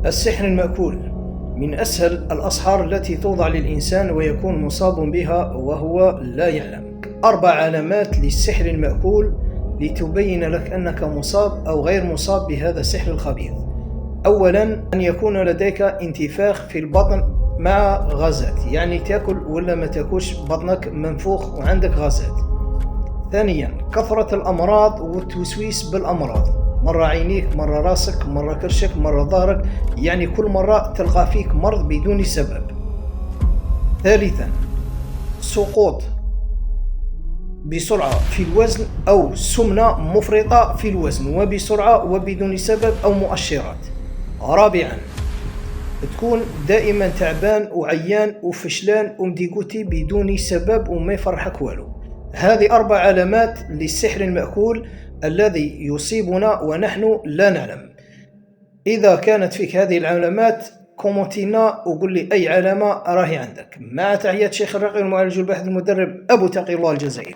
السحر المأكول من أسهل الأسحار التي توضع للإنسان ويكون مصاب بها وهو لا يعلم. 4 علامات للسحر المأكول لتبين لك أنك مصاب أو غير مصاب بهذا السحر الخبيث. أولا، أن يكون لديك انتفاخ في البطن مع غازات، يعني تأكل ولا ما تأكلش بطنك منفوخ وعندك غازات. ثانيا، كثرة الأمراض والتوسويس بالأمراض، مرة عينيك، مرة راسك، مرة كرشك، مرة ظهرك، يعني كل مرة تلقى فيك مرض بدون سبب. ثالثا، سقوط بسرعة في الوزن أو سمنة مفرطة في الوزن وبسرعة وبدون سبب أو مؤشرات. رابعا، تكون دائما تعبان وعيان وفشلان ومديقوتي بدون سبب وما يفرحك والو. هذه 4 علامات للسحر المأكول الذي يصيبنا ونحن لا نعلم. إذا كانت فيك هذه العلامات كومنتينا وقل لي أي علامة راهي عندك. مع تحيات شيخ الرقي المعالج الباحث المدرب أبو تقي الله الجزائري.